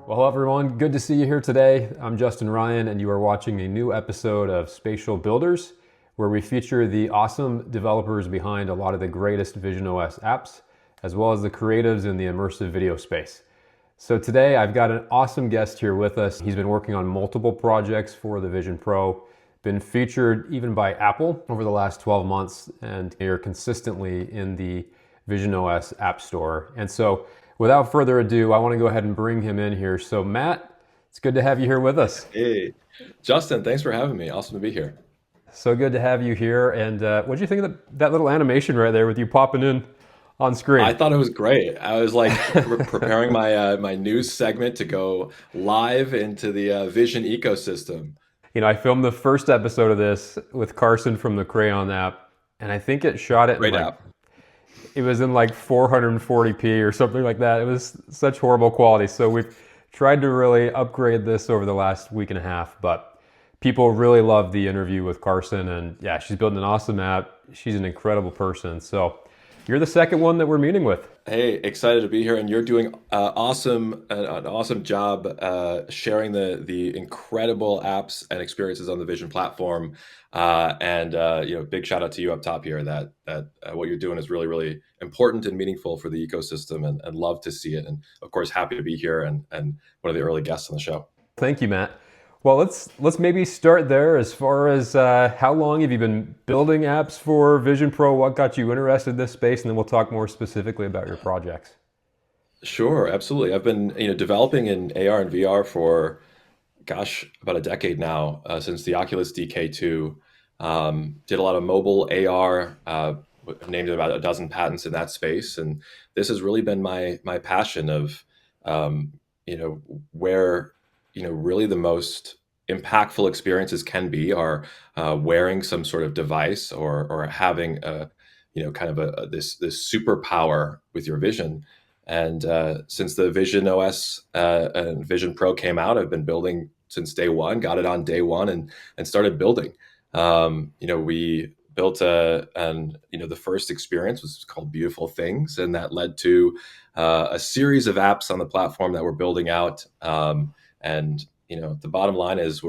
Well, hello everyone. Good to see you here today. I'm Justin Ryan, and you are watching a new episode of Spatial Builders, where we feature the awesome developers behind a lot of the greatest visionOS apps, as well as the creatives in the immersive video space. So today I've got an awesome guest here with us. He's been working on multiple projects for the Vision Pro, been featured even by Apple over the last 12 months, and here consistently in the visionOS App Store. And so without further ado, I want to go ahead and bring him in here. So Matt, it's good to have you here with us. Hey, Justin, thanks for having me. Awesome to be here. So good to have you here. And what do you think of that little animation right there with you popping in on I screen? thought it was great. I was like preparing my news segment to go live into the Vision ecosystem. I filmed the first episode of this with Carson from the Crayon app, and I think it shot it in Great like app. it was in like 440p or something like that. It was such horrible quality. So we've tried to really upgrade this over the last week and a half, but people really loved the interview with Carson, and yeah, she's building an awesome app. She's an incredible person. So you're the second one that we're meeting with. Hey, excited to be here, and you're doing an awesome job sharing the incredible apps and experiences on the Vision platform. Big shout out to you up top here. That what you're doing is really important and meaningful for the ecosystem, and love to see it. And of course, happy to be here and one of the early guests on the show. Thank you, Matt. Well, let's maybe start there. As far as how long have you been building apps for Vision Pro? What got you interested in this space? And then we'll talk more specifically about your projects. Sure, absolutely. I've been, developing in AR and VR for, gosh, about a decade now, since the Oculus DK2. Did a lot of mobile AR, named about a dozen patents in that space, and this has really been my passion of, um, where, really the most impactful experiences can be are wearing some sort of device or having a, kind of this superpower with your vision. And since the Vision OS and Vision Pro came out, I've been building since day one. Got it on day one and started building. We built the first experience was called Beautiful Things, and that led to a series of apps on the platform that we're building out. And the bottom line is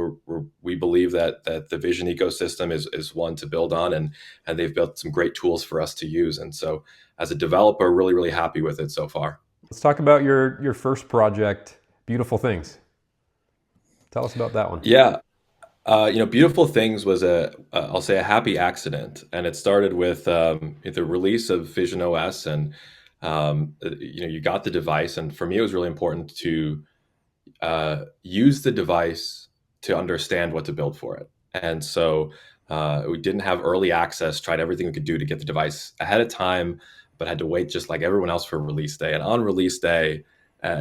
we believe that the Vision ecosystem is one to build on, and they've built some great tools for us to use. And so, as a developer, really happy with it so far. Let's talk about your first project, Beautiful Things. Tell us about that one. Yeah, Beautiful Things was I'll say a happy accident, and it started with the release of Vision OS, and you got the device, and for me, it was really important to use the device to understand what to build for it. And so we didn't have early access, tried everything we could do to get the device ahead of time, but had to wait just like everyone else for release day. And on release day,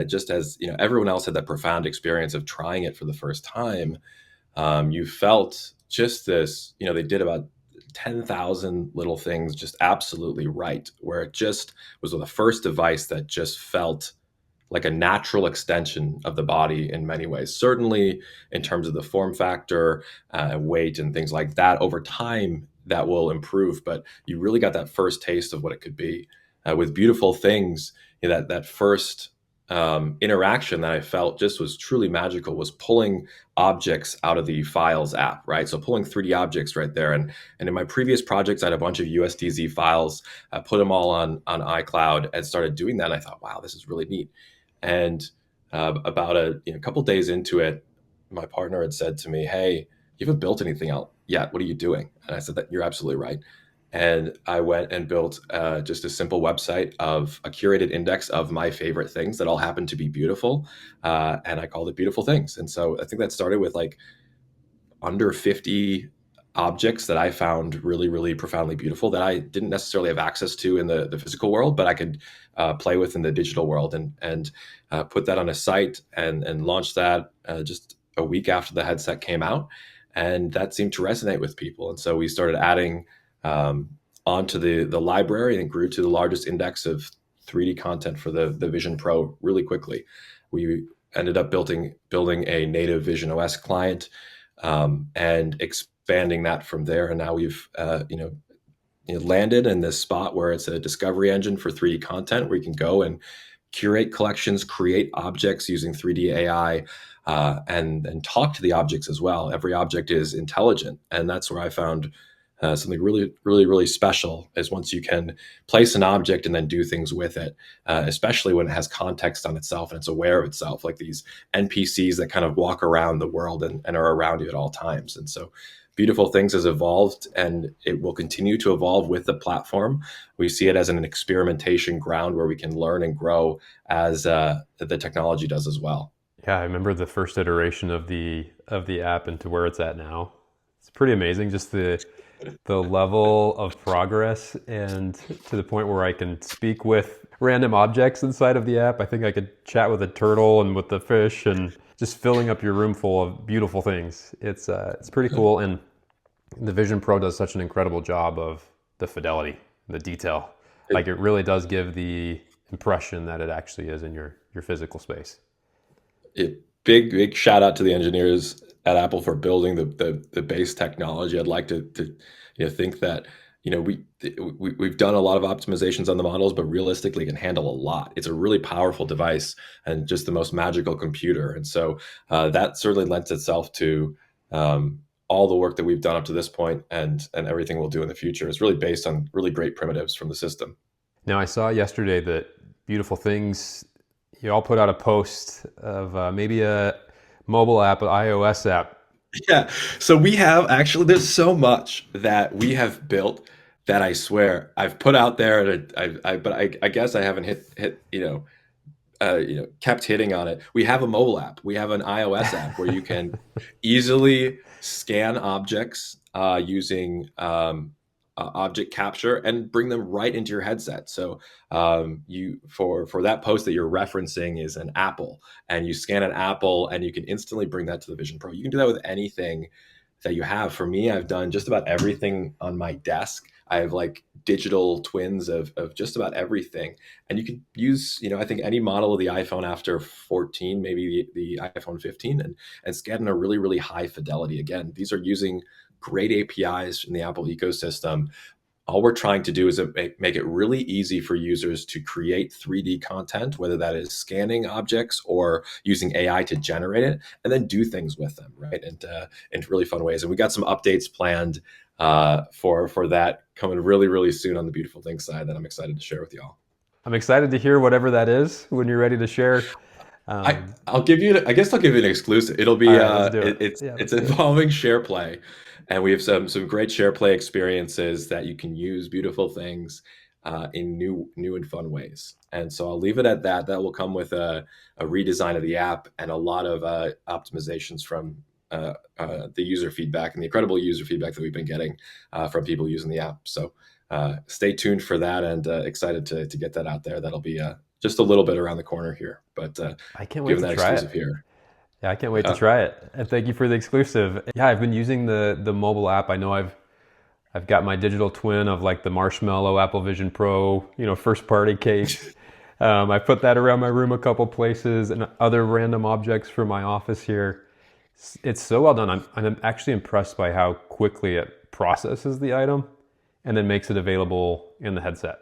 just as everyone else had that profound experience of trying it for the first time, you felt just this, they did about 10,000 little things just absolutely right, where it just was the first device that just felt like a natural extension of the body in many ways. Certainly in terms of the form factor, weight, and things like that. Over time, that will improve, but you really got that first taste of what it could be. With Beautiful Things, that first interaction that I felt just was truly magical was pulling objects out of the Files app, right? So pulling 3D objects right there. And in my previous projects, I had a bunch of USDZ files, put them all on iCloud and started doing that. And I thought, wow, this is really neat. And about a couple days into it, my partner had said to me, "Hey, you haven't built anything out yet. What are you doing?" And I said, "That you're absolutely right." And I went and built just a simple website of a curated index of my favorite things that all happen to be beautiful, and I called it Beautiful Things. And so I think that started with like under 50 objects that I found really profoundly beautiful that I didn't necessarily have access to in the physical world, but I could play with in the digital world, and put that on a site and launch that just a week after the headset came out. And that seemed to resonate with people. And so we started adding onto the library, and it grew to the largest index of 3D content for the Vision Pro really quickly. We ended up building a native Vision OS client, and expanding that from there. And now we've landed in this spot where it's a discovery engine for 3D content where you can go and curate collections, create objects using 3D AI, and talk to the objects as well. Every object is intelligent, and that's where I found something really, really, really special is once you can place an object and then do things with it, especially when it has context on itself and it's aware of itself, like these NPCs that kind of walk around the world and are around you at all times. And so Beautiful Things has evolved, and it will continue to evolve with the platform. We see it as an experimentation ground where we can learn and grow as the technology does as well. Yeah, I remember the first iteration of the app and to where it's at now. It's pretty amazing, just the level of progress, and to the point where I can speak with random objects inside of the app. I think I could chat with a turtle and with the fish, and just filling up your room full of beautiful things. It's pretty cool, and the Vision Pro does such an incredible job of the fidelity, the detail. Like, it really does give the impression that it actually is in your physical space. Big shout out to the engineers at Apple for building the base technology. I'd like to think that we've done a lot of optimizations on the models, but realistically it can handle a lot. It's a really powerful device and just the most magical computer. And so that certainly lends itself to all the work that we've done up to this point, and everything we'll do in the future is really based on really great primitives from the system. Now, I saw yesterday that Beautiful Things, you all put out a post of maybe a mobile app, an iOS app. Yeah. So we have actually, there's so much that we have built that I swear I've put out there, and I guess I haven't hit kept hitting on it. We have a mobile app. We have an iOS app where you can easily scan objects using object capture and bring them right into your headset. So you for that post that you're referencing is an apple, and you scan an apple and you can instantly bring that to the Vision Pro. You can do that with anything that you have. For me, I've done just about everything on my desk. I have like digital twins of just about everything. And you can use, I think any model of the iPhone after 14, maybe the iPhone 15, and scan in a really, really high fidelity. Again, these are using great APIs in the Apple ecosystem. All we're trying to do is make it really easy for users to create 3D content, whether that is scanning objects or using AI to generate it, and then do things with them, right? And in really fun ways. And we got some updates planned for that coming really, really soon on the Beautiful Things side that I'm excited to share with y'all. I'm excited to hear whatever that is when you're ready to share. I'll give you. I guess I'll give you an exclusive. It'll be. Right, it's involving SharePlay, and we have some great SharePlay experiences that you can use Beautiful Things in new and fun ways. And so I'll leave it at that. That will come with a redesign of the app and a lot of optimizations from the user feedback and the incredible user feedback that we've been getting from people using the app. So stay tuned for that, and excited to get that out there. That'll be just a little bit around the corner here, but I can't wait to try it here. Yeah, I can't wait to try it. And thank you for the exclusive. Yeah, I've been using the mobile app. I know I've got my digital twin of like the Marshmallow Apple Vision Pro, first party case. I put that around my room a couple places, and other random objects for my office here. It's so well done. I'm actually impressed by how quickly it processes the item and then makes it available in the headset.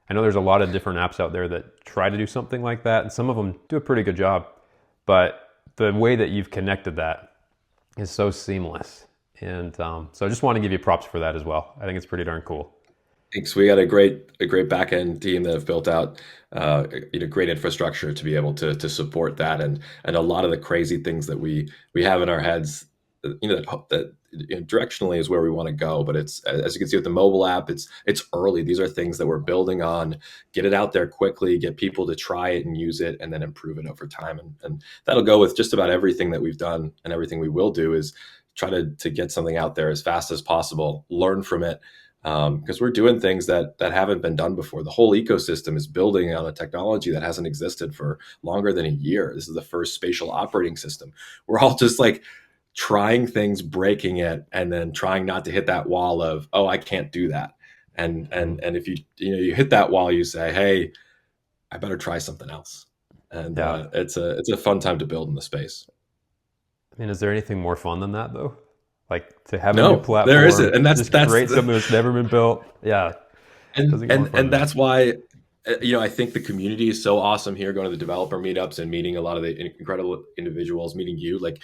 I know there's a lot of different apps out there that try to do something like that, and some of them do a pretty good job. But the way that you've connected that is so seamless. And so I just want to give you props for that as well. I think it's pretty darn cool. Thanks. We got a great back end team that have built out great infrastructure to be able to support that, and a lot of the crazy things that we have in our heads. That directionally is where we want to go, but it's, as you can see with the mobile app, it's early. These are things that we're building on. Get it out there quickly, get people to try it and use it, and then improve it over time. And that'll go with just about everything that we've done, and everything we will do is try to get something out there as fast as possible, learn from it, because we're doing things that haven't been done before. The whole ecosystem is building on a technology that hasn't existed for longer than a year. This is the first spatial operating system. We're all just like trying things, breaking it, and then trying not to hit that wall of, oh, I can't do that. And if you hit that wall, you say, hey, I better try something else. And it's a fun time to build in the space. I mean, is there anything more fun than that though? Like to have a new platform. There isn't, and that's create something that's never been built. Yeah, and that's why I think the community is so awesome here, going to the developer meetups and meeting a lot of the incredible individuals, meeting you. Like,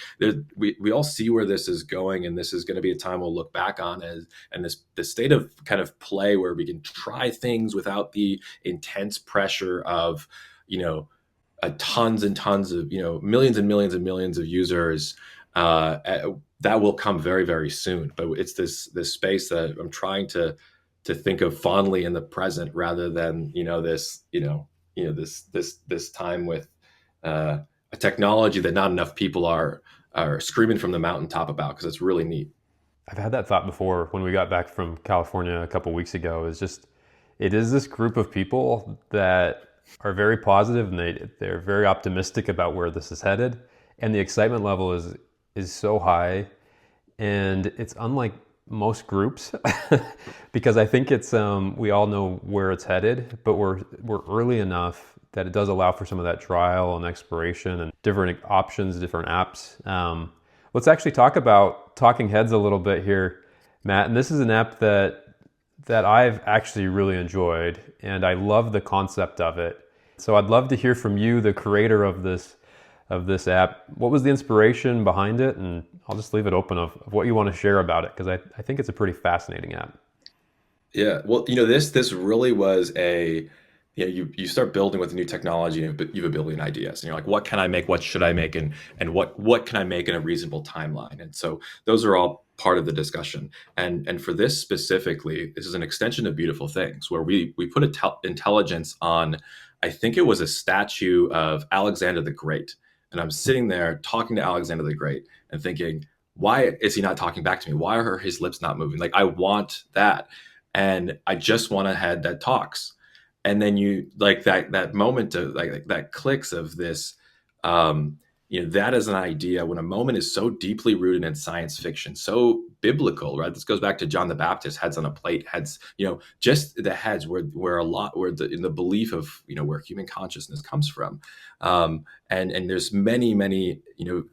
we all see where this is going, and this is going to be a time we'll look back on as, and this state of kind of play where we can try things without the intense pressure of, you know, tons and tons of, millions and millions and millions of users. That will come very, very soon. But it's this space that I'm trying to think of fondly in the present, rather than this time with a technology that not enough people are screaming from the mountaintop about, because it's really neat. I've had that thought before when we got back from California a couple weeks ago. It is this group of people that are very positive, and they're very optimistic about where this is headed, and the excitement level is so high, and it's unlike most groups because I think it's we all know where it's headed, but we're early enough that it does allow for some of that trial and exploration and different options, different apps. Let's actually talk about Talking Heads a little bit here, Matt. And this is an app that I've actually really enjoyed, and I love the concept of it. So I'd love to hear from you, the creator of this app. What was the inspiration behind it? And I'll just leave it open of what you want to share about it, because I think it's a pretty fascinating app. Yeah, well, this really was a, you start building with a new technology, but you have a billion ideas, and you're like, what can I make? What should I make? And what can I make in a reasonable timeline? And so those are all part of the discussion. And for this specifically, this is an extension of Beautiful Things, where we put intelligence on, I think it was a statue of Alexander the Great. And I'm sitting there talking to Alexander the Great and thinking, why is he not talking back to me? Why are his lips not moving? Like, I want that. And I just want a head that talks. And then you like that moment of like that clicks of this, that is an idea when a moment is so deeply rooted in science fiction, so biblical, right? This goes back to John the Baptist, heads on a plate, heads, just the heads where a lot, where in the belief of, where human consciousness comes from. And there's many,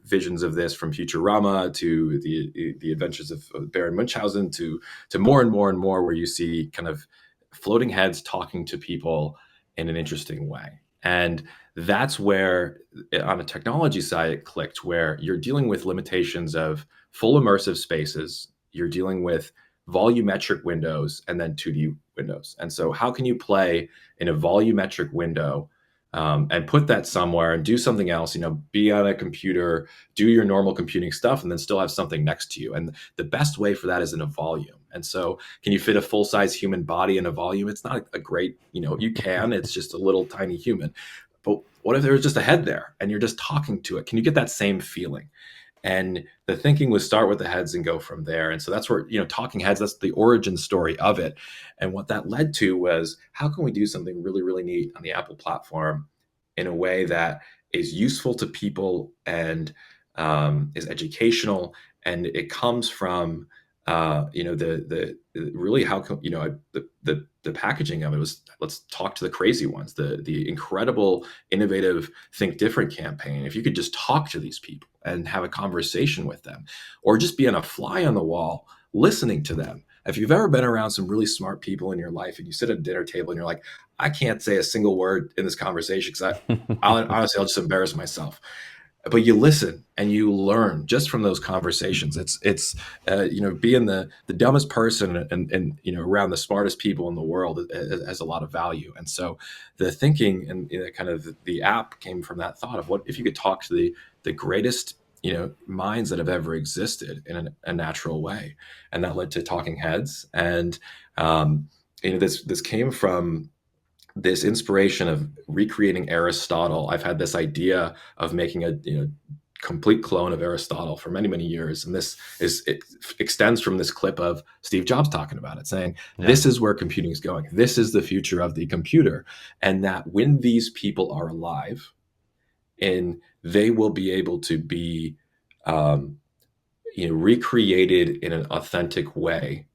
visions of this, from Futurama to the adventures of Baron Munchausen to more and more and more, where you see kind of floating heads talking to people in an interesting way. And that's where, on the technology side, it clicked, where you're dealing with limitations of full immersive spaces, you're dealing with volumetric windows, and then 2D windows. And so how can you play in a volumetric window, and put that somewhere and do something else, be on a computer, do your normal computing stuff, and then still have something next to you. And the best way for that is in a volume. And so can you fit a full-size human body in a volume? It's not a great, you can, it's just a little tiny human. But what if there was just a head there and you're just talking to it? Can you get that same feeling? And the thinking was start with the heads and go from there. And so that's where, Talking Heads, that's the origin story of it. And what that led to was, how can we do something really, really neat on the Apple platform in a way that is useful to people and is educational, and it comes from the really, how come, the packaging of it was, let's talk to the crazy ones, the incredible, innovative Think Different campaign. If you could just talk to these people and have a conversation with them, or just be on a fly on the wall listening to them. If you've ever been around some really smart people in your life, and you sit at a dinner table and you're like, I can't say a single word in this conversation because honestly, I'll just embarrass myself. But you listen and you learn just from those conversations. It's being the dumbest person and around the smartest people in the world has a lot of value. And so the thinking and kind of the app came from that thought of, what if you could talk to the greatest minds that have ever existed in a natural way. And that led to Talking Heads. And this came from this inspiration of recreating Aristotle. I've had this idea of making a complete clone of Aristotle for many, many years. And it extends from this clip of Steve Jobs talking about it, saying, This is where computing is going. This is the future of the computer. And that when these people are alive, and they will be able to be recreated in an authentic way,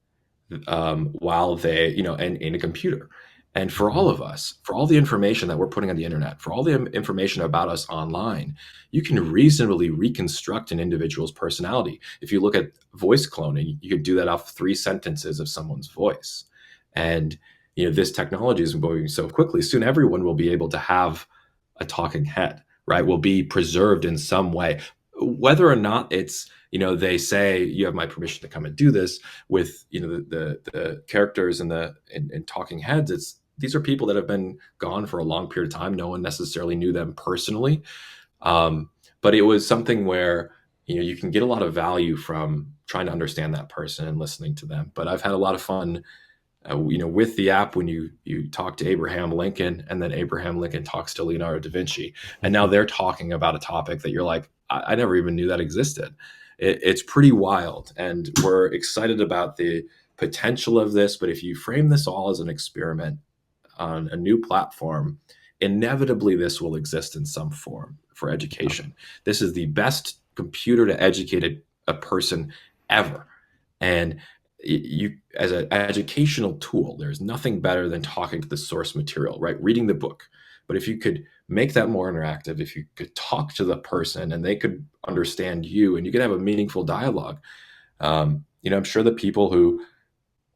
while they, and in a computer. And for all of us, for all the information that we're putting on the internet, for all the information about us online, you can reasonably reconstruct an individual's personality. If you look at voice cloning, you could do that off 3 sentences of someone's voice. And, this technology is moving so quickly. Soon everyone will be able to have a talking head, right? Will be preserved in some way, whether or not it's, they say you have my permission to come and do this with, the characters and in talking heads. These are people that have been gone for a long period of time. No one necessarily knew them personally. But it was something where, you can get a lot of value from trying to understand that person and listening to them. But I've had a lot of fun, with the app when you talk to Abraham Lincoln, and then Abraham Lincoln talks to Leonardo da Vinci, and now they're talking about a topic that you're like, I never even knew that existed. It's pretty wild, and we're excited about the potential of this. But if you frame this all as an experiment on a new platform, inevitably this will exist in some form for education. This is the best computer to educate a person ever. And you, as an educational tool, there's nothing better than talking to the source material, right? Reading the book. But if you could make that more interactive, if you could talk to the person and they could understand you, and you could have a meaningful dialogue, I'm sure the people who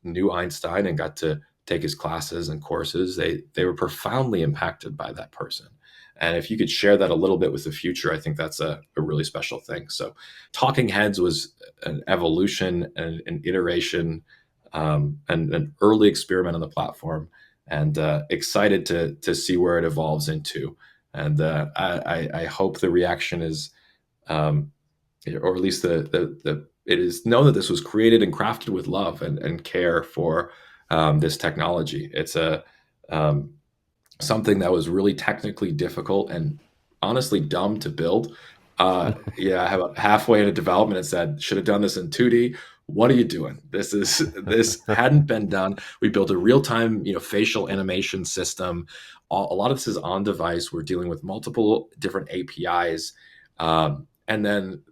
knew Einstein and got to take his classes and courses, they were profoundly impacted by that person. And if you could share that a little bit with the future, I think that's a really special thing. So Talking Heads was an evolution and an iteration, and an early experiment on the platform, and excited to see where it evolves into. And I hope the reaction is, or at least it is known that this was created and crafted with love and care for this technology. It's something that was really technically difficult and honestly dumb to build. I have halfway into development and said, should have done this in 2D. What are you doing? This hadn't been done. We built a real-time, facial animation system. A lot of this is on device. We're dealing with multiple different APIs. And then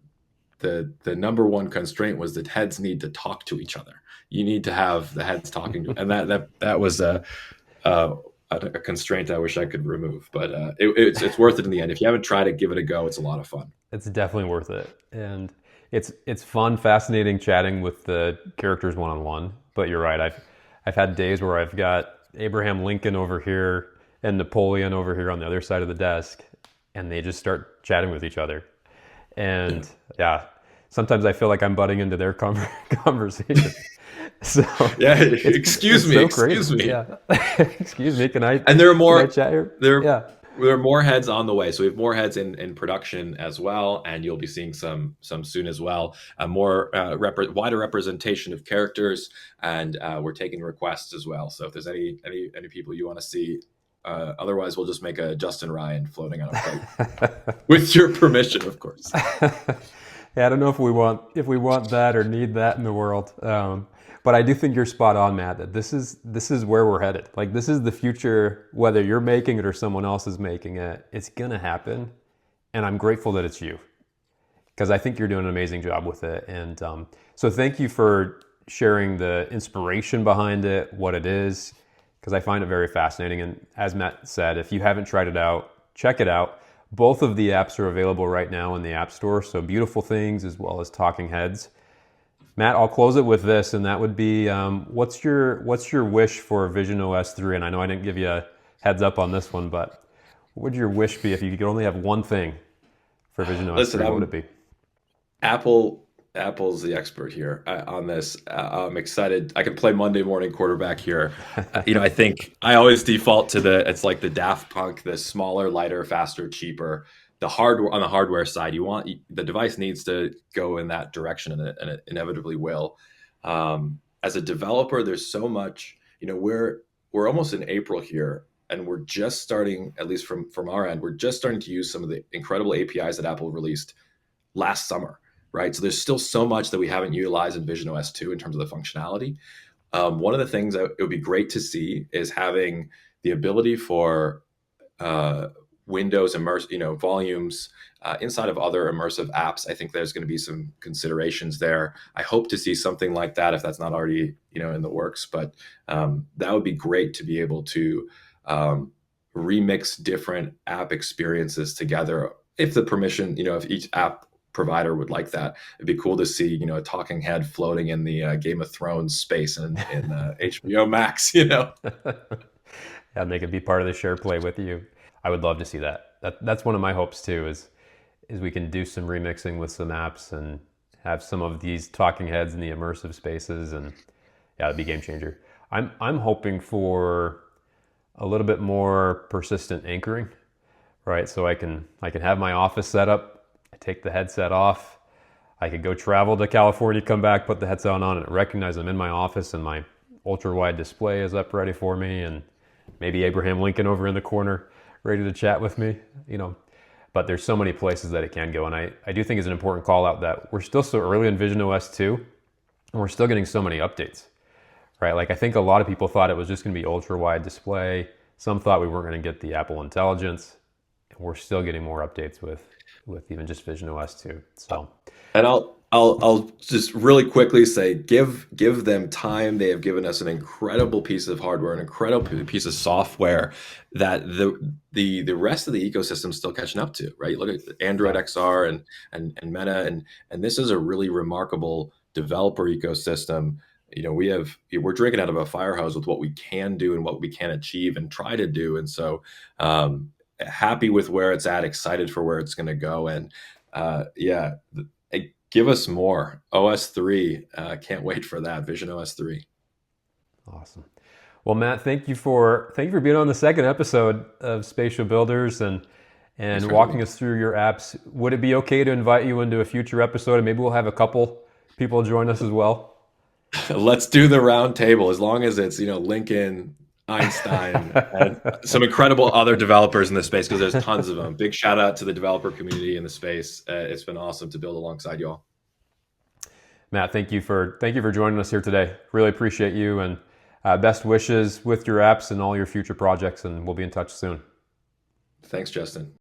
the number one constraint was that heads need to talk to each other. You need to have the heads talking to, and that was a constraint I wish I could remove, but it's worth it in the end. If you haven't tried it, give it a go. It's a lot of fun. It's definitely worth it, and it's fun, fascinating chatting with the characters one-on-one. But you're right, I've had days where I've got Abraham Lincoln over here and Napoleon over here on the other side of the desk, and they just start chatting with each other. And yeah, sometimes I feel like I'm butting into their conversation. So yeah, excuse me. Yeah, excuse me. Can I? And there are more. Chat here? There are more heads on the way. So we have more heads in production as well, and you'll be seeing some soon as well. A more wider representation of characters, and we're taking requests as well. So if there's any people you want to see. Otherwise, we'll just make a Justin Ryan floating on a plate, with your permission, of course. Yeah, I don't know if we want that or need that in the world, but I do think you're spot on, Matt. That this is where we're headed. Like, this is the future. Whether you're making it or someone else is making it, it's gonna happen, and I'm grateful that it's you, because I think you're doing an amazing job with it. And so thank you for sharing the inspiration behind it, what it is, because I find it very fascinating. And as Matt said, if you haven't tried it out, check it out. Both of the apps are available right now in the App Store, so Beautiful Things as well as Talking Heads. Matt, I'll close it with this, and that would be, what's your wish for visionOS 3? And I know I didn't give you a heads up on this one, but what would your wish be if you could only have one thing for visionOS 3? What would it be? Apple's the expert here on this. I'm excited. I can play Monday morning quarterback here. I think I always default to it's like the Daft Punk, the smaller, lighter, faster, cheaper. On the hardware side, the device needs to go in that direction, and it inevitably will. As a developer, there's so much. We're almost in April here, and we're just starting, at least from our end, we're just starting to use some of the incredible APIs that Apple released last summer. Right. So there's still so much that we haven't utilized in visionOS 2 in terms of the functionality. One of the things that it would be great to see is having the ability for Windows volumes inside of other immersive apps. I think there's going to be some considerations there. I hope to see something like that, if that's not already in the works. But that would be great to be able to remix different app experiences together, if the permission, if each app provider would like that. It'd be cool to see, you know, a talking head floating in the Game of Thrones space in HBO Max, you know. Yeah, and they could be part of the share play with you. I would love to see that. That's one of my hopes too, is we can do some remixing with some apps and have some of these talking heads in the immersive spaces, and yeah, it'd be a game changer. I'm hoping for a little bit more persistent anchoring, right? So I can have my office set up, I take the headset off, I could go travel to California, come back, put the headset on, and recognize I'm in my office and my ultra wide display is up ready for me, and maybe Abraham Lincoln over in the corner ready to chat with me, you know. But there's so many places that it can go, and I do think it's an important call out that we're still so early in visionOS 2, and we're still getting so many updates, right? Like I think a lot of people thought it was just going to be ultra wide display. Some thought we weren't going to get the Apple Intelligence. We're still getting more updates with even just visionOS 2. So, And I'll just really quickly say, give them time. They have given us an incredible piece of hardware, an incredible piece of software that the rest of the ecosystem is still catching up to, right? Look at Android yeah, XR and Meta, and this is a really remarkable developer ecosystem. You know, we're drinking out of a fire hose with what we can do and what we can achieve and try to do. And so happy with where it's at, excited for where it's going to go. And yeah, give us more. OS 3, can't wait for that. visionOS 3. awesome. Well, Matt, thank you for being on the second episode of Spatial Builders and Thanks for having walking me. us through your apps. Would it be okay to invite you into a future episode, and maybe we'll have a couple people join us as well? Let's do the round table, as long as it's, you know, Lincoln, Einstein, and some incredible other developers in the space, because there's tons of them. Big shout out to the developer community in the space. It's been awesome to build alongside you all. Matt, thank you for joining us here today. Really appreciate you, and best wishes with your apps and all your future projects. And we'll be in touch soon. Thanks, Justin.